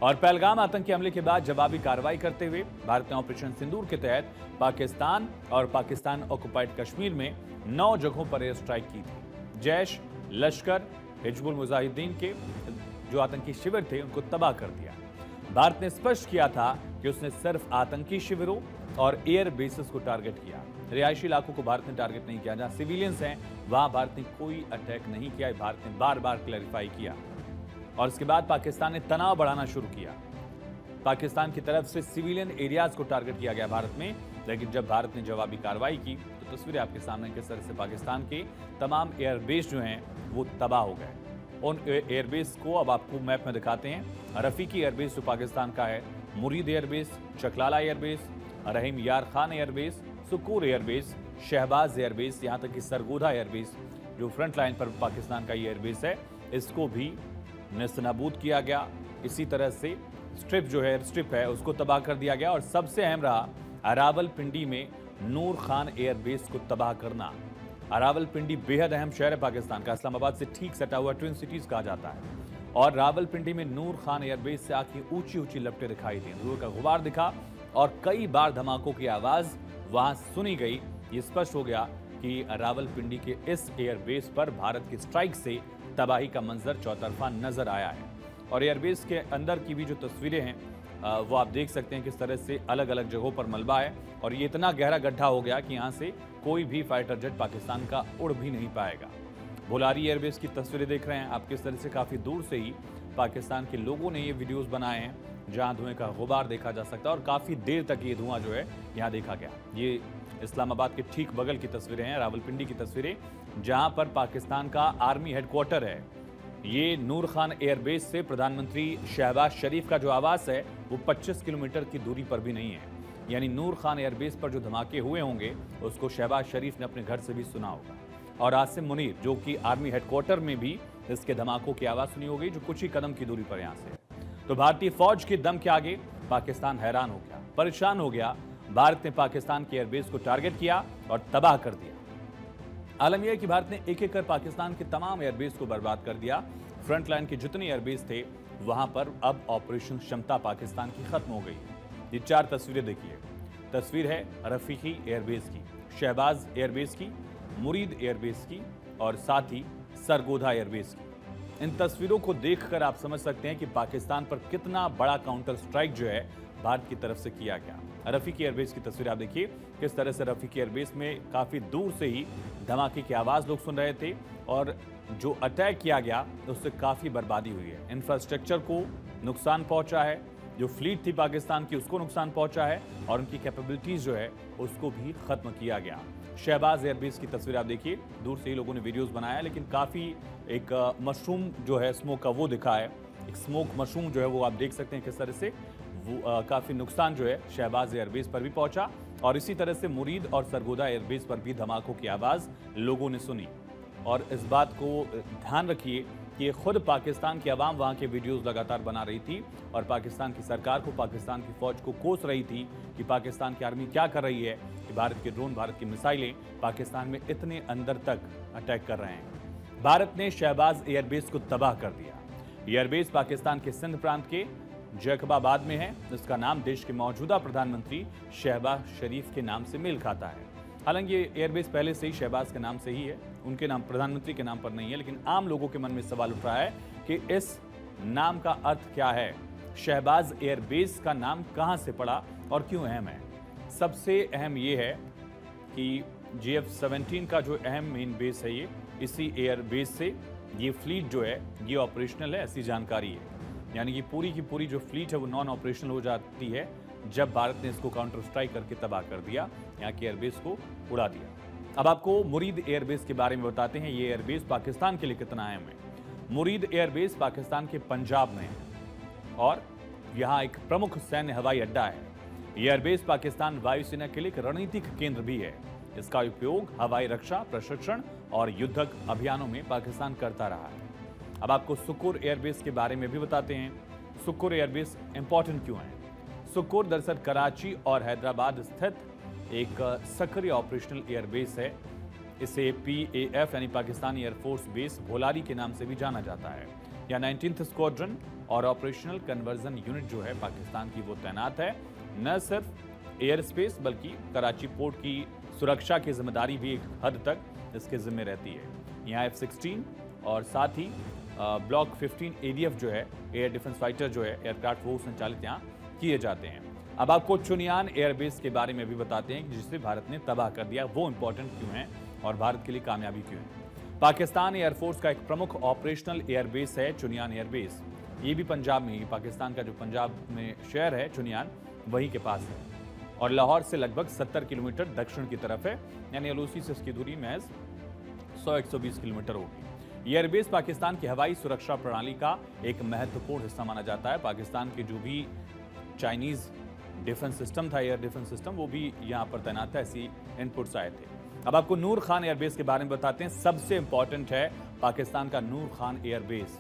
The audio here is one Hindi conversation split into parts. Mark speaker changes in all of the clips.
Speaker 1: और पहलगाम आतंकी हमले के बाद जवाबी कार्रवाई करते हुए भारत ने ऑपरेशन सिंदूर के तहत पाकिस्तान और पाकिस्तान ऑक्युपाइड कश्मीर में 9 जगहों पर एयर स्ट्राइक की थी। जैश, लश्कर, हिजबुल मुजाहिदीन के जो आतंकी शिविर थे उनको तबाह कर दिया। भारत ने स्पष्ट किया था कि उसने सिर्फ आतंकी शिविरों और एयर बेसेस को टारगेट किया। रिहायशी इलाकों को भारत ने टारगेट नहीं किया। जहां सिविलियंस हैं वहां भारत ने कोई अटैक नहीं किया। भारत ने बार बार क्लैरिफाई किया। और इसके बाद पाकिस्तान ने तनाव बढ़ाना शुरू किया। पाकिस्तान की तरफ से सिविलियन एरियाज को टारगेट किया गया भारत में, लेकिन जब भारत ने जवाबी कार्रवाई की तो तस्वीरें आपके सामने किस तरह से पाकिस्तान के तमाम एयरबेस जो हैं वो तबाह हो गए। उन एयरबेस को अब आपको मैप में दिखाते हैं। रफीकी एयरबेस जो पाकिस्तान का है, मुरीद airbase, Chaklala airbase, Rahim Yar Khan airbase, Sukkur airbase, Shahbaz airbase, यहाँ तक कि सरगोधा एयरबेस जो फ्रंट लाइन पर पाकिस्तान का ये एयरबेस है, इसको भी नेस्तनाबूद किया गया। इसी तरह से स्ट्रिप है उसको तबाह कर दिया गया। और सबसे अहम रहा रावलपिंडी में नूर खान एयरबेस को तबाह करना। रावलपिंडी बेहद अहम शहर है पाकिस्तान का, इस्लामाबाद से ठीक सटा हुआ ट्विन सिटीज कहा जाता है। और रावलपिंडी में नूर खान एयरबेस से आखिर ऊंची ऊंची लपटें दिखाई दी, धुएं का गुबार दिखा और कई बार धमाकों की आवाज वहां सुनी गई। ये स्पष्ट हो गया कि रावलपिंडी के इस एयरबेस पर भारत की स्ट्राइक से तबाही का मंजर चौतरफा नजर आया है। और एयरबेस के अंदर की भी जो तस्वीरें हैं वो आप देख सकते हैं किस तरह से अलग अलग जगहों पर मलबा है। और ये इतना गहरा गड्ढा हो गया कि यहाँ से कोई भी फाइटर जेट पाकिस्तान का उड़ भी नहीं पाएगा। भोलारी एयरबेस की तस्वीरें देख रहे हैं आप किस तरह से काफ़ी दूर से ही पाकिस्तान के लोगों ने ये वीडियोज़ बनाए हैं जहाँ धुएं का गुबार देखा जा सकता है। और काफ़ी देर तक ये धुआं जो है यहाँ देखा गया। ये इस्लामाबाद के ठीक बगल की तस्वीरें हैं, रावलपिंडी की तस्वीरें, जहाँ पर पाकिस्तान का आर्मी हेडक्वार्टर है। ये नूर खान एयरबेस से प्रधानमंत्री शहबाज शरीफ का जो आवास है वो 25 किलोमीटर की दूरी पर भी नहीं है। यानी नूर खान एयरबेस पर जो धमाके हुए होंगे उसको शहबाज शरीफ ने अपने घर से भी सुना होगा। और आसिम मुनीर जो कि आर्मी हेडक्वार्टर में भी इसके धमाकों की आवाज़ सुनी होगी, जो कुछ ही कदम की दूरी पर यहाँ से है। तो भारतीय फौज के दम के आगे पाकिस्तान हैरान हो गया, परेशान हो गया। भारत ने पाकिस्तान के एयरबेस को टारगेट किया और तबाह कर दिया। आलम यह है कि भारत ने एक एक कर पाकिस्तान के तमाम एयरबेस को बर्बाद कर दिया। फ्रंट लाइन के जितने एयरबेस थे वहां पर अब ऑपरेशन क्षमता पाकिस्तान की खत्म हो गई है। ये 4 तस्वीरें देखिए। तस्वीर है रफीकी एयरबेस की, शहबाज एयरबेस की, मुरीद एयरबेस की और साथ ही सरगोधा एयरबेस की। इन तस्वीरों को देखकर आप समझ सकते हैं कि पाकिस्तान पर कितना बड़ा काउंटर स्ट्राइक जो है भारत की तरफ से किया गया। रफीकी एयरबेस की तस्वीर आप देखिए किस तरह से रफीकी एयरबेस में काफ़ी दूर से ही धमाके की आवाज़ लोग सुन रहे थे। और जो अटैक किया गया उससे काफ़ी बर्बादी हुई है। इंफ्रास्ट्रक्चर को नुकसान पहुंचा है, जो फ्लीट थी पाकिस्तान की उसको नुकसान पहुंचा है और उनकी कैपेबिलिटीज़ जो है उसको भी ख़त्म किया गया। शहबाज एयरबेस की तस्वीर आप देखिए, दूर से ही लोगों ने वीडियोज़ बनाया, लेकिन काफ़ी एक मशरूम जो है स्मोक का वो दिखा है। एक स्मोक मशरूम जो है वो आप देख सकते हैं किस तरह से वो काफ़ी नुकसान जो है शहबाज एयरबेस पर भी पहुंचा। और इसी तरह से मुरीद और सरगोधा एयरबेस पर भी धमाकों की आवाज़ लोगों ने सुनी। और इस बात को ध्यान रखिए कि खुद पाकिस्तान की आवाम वहाँ के वीडियोस लगातार बना रही थी और पाकिस्तान की सरकार को, पाकिस्तान की फौज को कोस रही थी कि पाकिस्तान की आर्मी क्या कर रही है कि भारत के ड्रोन, भारत की मिसाइलें पाकिस्तान में इतने अंदर तक अटैक कर रहे हैं। भारत ने शहबाज एयरबेस को तबाह कर दिया। एयरबेस पाकिस्तान के सिंध प्रांत के जैकबाबाद में है। इसका नाम देश के मौजूदा प्रधानमंत्री शहबाज शरीफ के नाम से मेल खाता है। हालांकि ये एयरबेस पहले से ही शहबाज के नाम से ही है, उनके नाम, प्रधानमंत्री के नाम पर नहीं है। लेकिन आम लोगों के मन में सवाल उठ रहा है कि इस नाम का अर्थ क्या है, शहबाज एयरबेस का नाम कहां से पड़ा और क्यों अहम है। सबसे अहम ये है कि GF-17 का जो अहम मेन बेस है ये इसी एयरबेस से ये फ्लीट जो है ये ऑपरेशनल है, ऐसी जानकारी है। यानी कि पूरी की पूरी जो फ्लीट है वो नॉन ऑपरेशनल हो जाती है जब भारत ने इसको काउंटर स्ट्राइक करके तबाह कर दिया, यहाँ के एयरबेस को उड़ा दिया। अब आपको मुरीद एयरबेस के बारे में बताते हैं। ये एयरबेस पाकिस्तान के लिए कितना अहम है। मुरीद एयरबेस पाकिस्तान के पंजाब में है और यहाँ एक प्रमुख सैन्य हवाई अड्डा है। यह एयरबेस पाकिस्तान वायुसेना के लिए एक रणनीतिक केंद्र भी है। इसका उपयोग हवाई रक्षा, प्रशिक्षण और युद्धक अभियानों में पाकिस्तान करता रहा है। अब आपको सुकूर एयरबेस के बारे में भी बताते हैं। सुकूर एयरबेस इंपॉर्टेंट क्यों है। सुकूर दरअसल कराची और हैदराबाद स्थित एक सक्रिय ऑपरेशनल एयरबेस है। इसे PAF यानी पाकिस्तानी एयरफोर्स बेस भोलारी के नाम से भी जाना जाता है। या 19th स्क्वाड्रन और ऑपरेशनल कन्वर्जन यूनिट जो है पाकिस्तान की वो तैनात है। न सिर्फ एयर स्पेस बल्कि कराची पोर्ट की सुरक्षा की जिम्मेदारी भी एक हद तक इसके जिम्मे रहती है। यहाँ F-16 और साथ ही ब्लॉक 15 ADF जो है एयर डिफेंस फाइटर जो है एयरक्राफ्ट वो संचालित यहाँ किए जाते हैं। अब आपको चुनियान एयरबेस के बारे में भी बताते हैं कि जिसे भारत ने तबाह कर दिया, वो इंपॉर्टेंट क्यों है और भारत के लिए कामयाबी क्यों है। पाकिस्तान एयरफोर्स का एक प्रमुख ऑपरेशनल एयरबेस है चुनियान एयरबेस। ये भी पंजाब में ही, पाकिस्तान का जो पंजाब में शहर है चुनियान वहीं के पास है और लाहौर से लगभग 70 किलोमीटर दक्षिण की तरफ है, यानी एलओसी से इसकी दूरी महज 100-120 किलोमीटर होगी। एयरबेस पाकिस्तान की हवाई सुरक्षा प्रणाली का एक महत्वपूर्ण हिस्सा माना जाता है। पाकिस्तान के जो भी चाइनीज डिफेंस सिस्टम था, एयर डिफेंस सिस्टम, वो भी यहाँ पर तैनात था, ऐसी इनपुट्स आए थे। अब आपको नूर खान एयरबेस के बारे में बताते हैं। सबसे इंपॉर्टेंट है पाकिस्तान का नूर खान एयरबेस।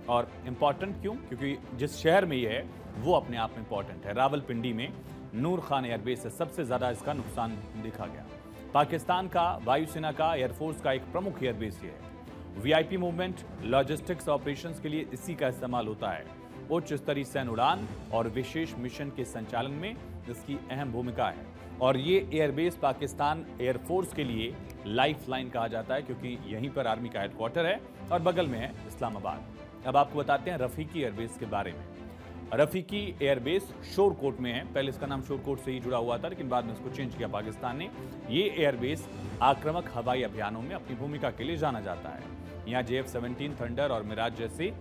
Speaker 1: और इंपॉर्टेंट क्यों? क्योंकि जिस शहर में ये है वो अपने आप में इंपॉर्टेंट है। रावलपिंडी में नूर खान एयरबेस से सबसे ज्यादा इसका नुकसान देखा गया। पाकिस्तान का वायुसेना का एयरफोर्स का एक प्रमुख एयरबेस ये है। वीआईपी मूवमेंट, लॉजिस्टिक्स ऑपरेशंस के लिए इसी का इस्तेमाल होता है। उच्च स्तरीय सैन्य उड़ान और विशेष मिशन के संचालन में इसकी अहम भूमिका है और ये एयरबेस पाकिस्तान एयरफोर्स के लिए लाइफलाइन कहा जाता है, क्योंकि यहीं पर आर्मी का हेडक्वार्टर है और बगल में है इस्लामाबाद। अब आपको बताते हैं रफीकी एयरबेस के बारे में। रफीकी एयरबेस शोरकोट में है। पहले इसका नाम शोरकोट से ही जुड़ा हुआ था, लेकिन बाद में इसको चेंज किया पाकिस्तान ने। ये एयरबेस आक्रामक हवाई अभियानों में अपनी भूमिका के लिए जाना जाता है। यहाँ JF-17 थंडर और मिराज जैसे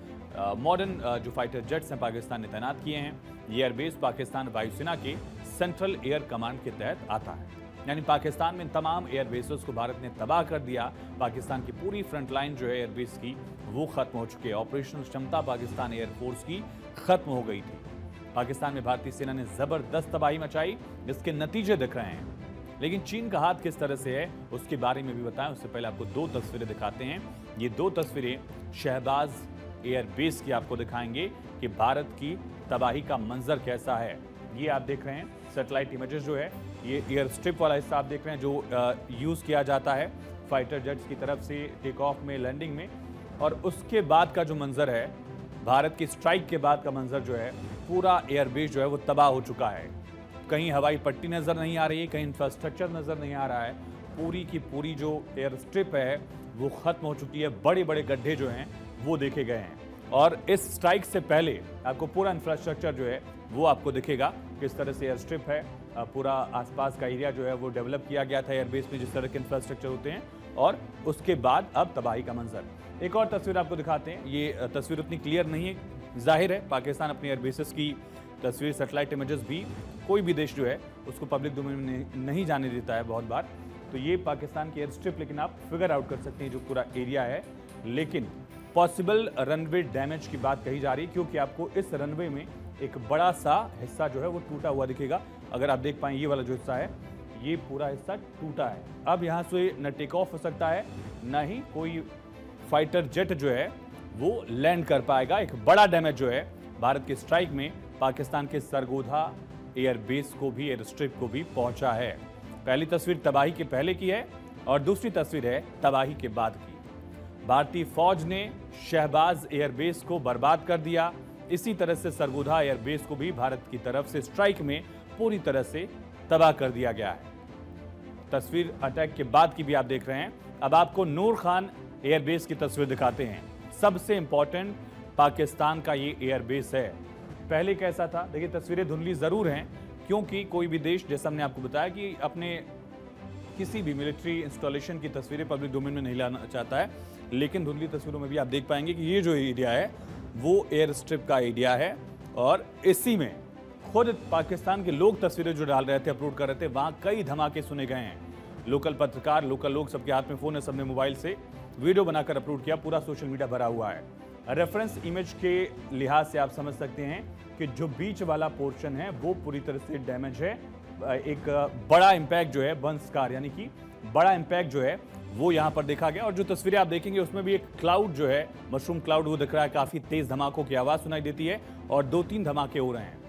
Speaker 1: मॉडर्न जो फाइटर जेट्स हैं पाकिस्तान ने तैनात किए हैं। ये एयरबेस पाकिस्तान वायुसेना के सेंट्रल एयर कमांड के तहत आता है। यानी पाकिस्तान में तमाम एयरबेसेस को भारत ने तबाह कर दिया। पाकिस्तान की पूरी फ्रंट लाइन जो है एयरबेस की वो खत्म हो चुकी है। ऑपरेशनल क्षमता पाकिस्तान एयरफोर्स की खत्म हो गई थी। पाकिस्तान में भारतीय सेना ने जबरदस्त तबाही मचाई, इसके नतीजे दिख रहे हैं। लेकिन चीन का हाथ किस तरह से है उसके बारे में भी बताएं, उससे पहले आपको दो तस्वीरें दिखाते हैं। ये दो तस्वीरें शहबाज एयरबेस की आपको दिखाएंगे कि भारत की तबाही का मंजर कैसा है। ये आप देख रहे हैं सैटेलाइट इमेजेस जो है, ये एयर स्ट्रिप वाला हिस्सा आप देख रहे हैं जो यूज किया जाता है फाइटर जेट्स की तरफ से टेक ऑफ में, लैंडिंग में। और उसके बाद का जो मंजर है, भारत की स्ट्राइक के बाद का मंजर जो है, पूरा एयरबेस जो है वो तबाह हो चुका है। कहीं हवाई पट्टी नजर नहीं आ रही है, कहीं इंफ्रास्ट्रक्चर नजर नहीं आ रहा है। पूरी की पूरी जो एयर स्ट्रिप है वो खत्म हो चुकी है। बड़े बड़े गड्ढे जो हैं वो देखे गए हैं। और इस स्ट्राइक से पहले आपको पूरा इंफ्रास्ट्रक्चर जो है वो आपको दिखेगा किस तरह से एयर स्ट्रिप है। पूरा आसपास का एरिया जो है वो डेवलप किया गया था एयरबेस में, जिस तरह के इंफ्रास्ट्रक्चर होते हैं। और उसके बाद अब तबाही का मंजर। एक और तस्वीर आपको दिखाते हैं। ये तस्वीर उतनी क्लियर नहीं है, जाहिर है पाकिस्तान अपनी एयरबेसेस की तस्वीर, सैटेलाइट इमेजेस भी कोई भी देश जो है उसको पब्लिक डोमेन में नहीं जाने देता है बहुत बार। तो ये पाकिस्तान की एयर स्ट्रिप, लेकिन आप फिगर आउट कर सकते हैं जो पूरा एरिया है। लेकिन पॉसिबल रनवे डैमेज की बात कही जा रही है, क्योंकि आपको इस रनवे में एक बड़ा सा हिस्सा जो है वो टूटा हुआ दिखेगा। अगर आप देख पाएं, ये वाला जो हिस्सा है ये पूरा हिस्सा टूटा है। अब यहाँ से न टेक ऑफ हो सकता है, न ही कोई फाइटर जेट जो है वो लैंड कर पाएगा। एक बड़ा डैमेज जो है भारत के स्ट्राइक में पाकिस्तान के सरगोधा एयरबेस को भी, एयर स्ट्रिप को भी पहुंचा है। पहली तस्वीर तबाही के पहले की है और दूसरी तस्वीर है तबाही के बाद की। भारतीय फौज ने शहबाज एयरबेस को बर्बाद कर दिया। इसी तरह से सरगोधा एयरबेस को भी भारत की तरफ से स्ट्राइक में पूरी तरह से तबाह कर दिया गया है। तस्वीर अटैक के बाद की भी आप देख रहे हैं। अब आपको नूर खान एयरबेस की तस्वीर दिखाते हैं। सबसे इंपॉर्टेंट पाकिस्तान का ये एयरबेस है। पहले कैसा था? देखिए, तस्वीरें धुंधली जरूर हैं, क्योंकि कोई भी देश, जैसा हमने आपको बताया, कि अपने किसी भी मिलिट्री इंस्टॉलेशन की तस्वीरें पब्लिक डोमेन में नहीं लाना चाहता है। लेकिन धुंधली तस्वीरों में भी आप देख पाएंगे कि ये जो एरिया है वो एयर स्ट्रिप का एरिया है। और इसी में खुद पाकिस्तान के लोग तस्वीरें जो डाल रहे थे, अपलोड कर रहे थे, वहाँ कई धमाके सुने गए हैं। लोकल पत्रकार, लोकल लोग, सबके हाथ में फ़ोन है, सबने मोबाइल से वीडियो बनाकर अपलोड किया। पूरा सोशल मीडिया भरा हुआ है। रेफरेंस इमेज के लिहाज से आप समझ सकते हैं कि जो बीच वाला पोर्शन है वो पूरी तरह से डैमेज है। एक बड़ा इम्पैक्ट जो है, बंसकार यानी कि बड़ा इम्पैक्ट जो है वो यहाँ पर देखा गया। और जो तस्वीरें आप देखेंगे उसमें भी एक क्लाउड जो है, मशरूम क्लाउड, वो दिख रहा है। काफ़ी तेज़ धमाकों की आवाज़ सुनाई देती है और 2-3 धमाके हो रहे हैं।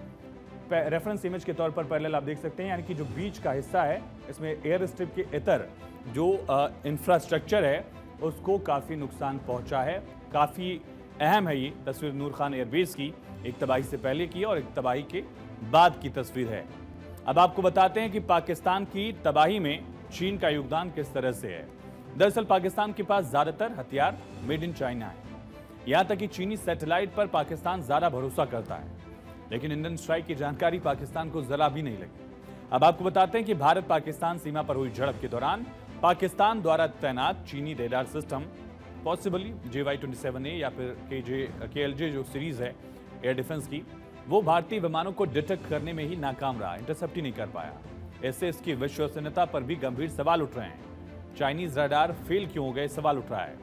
Speaker 1: रेफरेंस इमेज के तौर पर पैरेलल आप देख सकते हैं, यानी कि जो बीच का हिस्सा है इसमें एयर स्ट्रिप के इतर जो इंफ्रास्ट्रक्चर है उसको काफ़ी नुकसान पहुंचा है। काफ़ी अहम है ये तस्वीर नूर खान एयरबेस की, एक तबाही से पहले की और एक तबाही के बाद की तस्वीर है। अब आपको बताते हैं कि पाकिस्तान की तबाही में चीन का योगदान किस तरह से है। दरअसल पाकिस्तान के पास ज्यादातर हथियार मेड इन चाइना है। यहां तक कि चीनी सैटेलाइट पर पाकिस्तान ज्यादा भरोसा करता है, लेकिन इंडियन स्ट्राइक की जानकारी पाकिस्तान को जरा भी नहीं लगी। अब आपको बताते हैं कि भारत पाकिस्तान सीमा पर हुई झड़प के दौरान पाकिस्तान द्वारा तैनात चीनी रेडार सिस्टम, पॉसिबली JY-27A या फिर KLJ जो सीरीज है एयर डिफेंस की, वो भारतीय विमानों को डिटेक्ट करने में ही नाकाम रहा, इंटरसेप्ट ही नहीं कर पाया। इससे इसकी विश्वसनीयता पर भी गंभीर सवाल उठ रहे हैं। चाइनीज रडार फेल क्यों हो गए, सवाल उठ रहा है।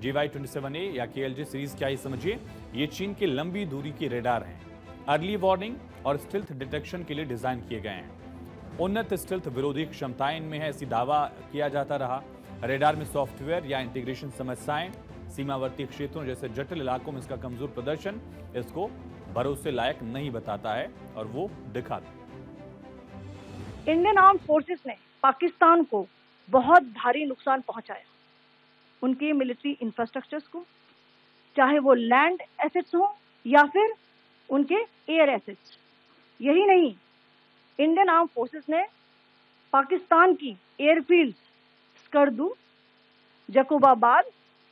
Speaker 1: JY-27A या KLJ सीरीज क्या, ये समझिए, ये चीन के लंबी दूरी के रेडार हैं। अर्ली वार्निंग और स्टिल्थ डिटेक्शन के लिए डिजाइन किए गए हैं। उन्नत स्टिल्थ विरोधी क्षमताएं इनमें है, ऐसी दावा किया जाता रहा। रेडार में सॉफ्टवेयर या इंटीग्रेशन समस्याएं, सीमावर्ती क्षेत्रों जैसे जटिल इलाकों में इसका कमजोर प्रदर्शन इसको भरोसे लायक नहीं बताता है और वो दिखाता।
Speaker 2: इंडियन आर्म्ड फोर्सेस ने पाकिस्तान को बहुत भारी नुकसान पहुंचाया, उनके मिलिट्री इंफ्रास्ट्रक्चर्स को, चाहे वो लैंड एसेट्स हो या फिर उनके एयर एसेट्स। यही नहीं, इंडियन आर्म्ड फोर्सेस ने पाकिस्तान की एयरफील्ड्स स्कर्दू, जकोबाबाद,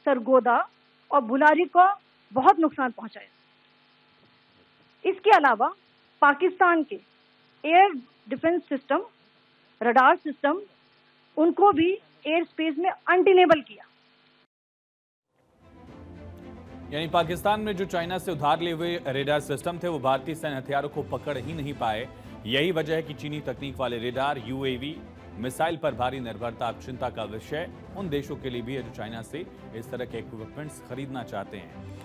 Speaker 2: सरगोदा और बुलारी को बहुत नुकसान पहुंचाया। इसके अलावा पाकिस्तान के air defence system, radar system, उनको भी एयर स्पेस में अनडिनेबल किया।
Speaker 1: यानी पाकिस्तान में जो चाइना से उधार लिए हुए रेडार सिस्टम थे वो भारतीय सैन्य हथियारों को पकड़ ही नहीं पाए। यही वजह है कि चीनी तकनीक वाले रेडार, UAV, मिसाइल पर भारी निर्भरता अब चिंता का विषय उन देशों के लिए भी है जो चाइना से इस तरह के इक्विपमेंट्स खरीदना चाहते हैं।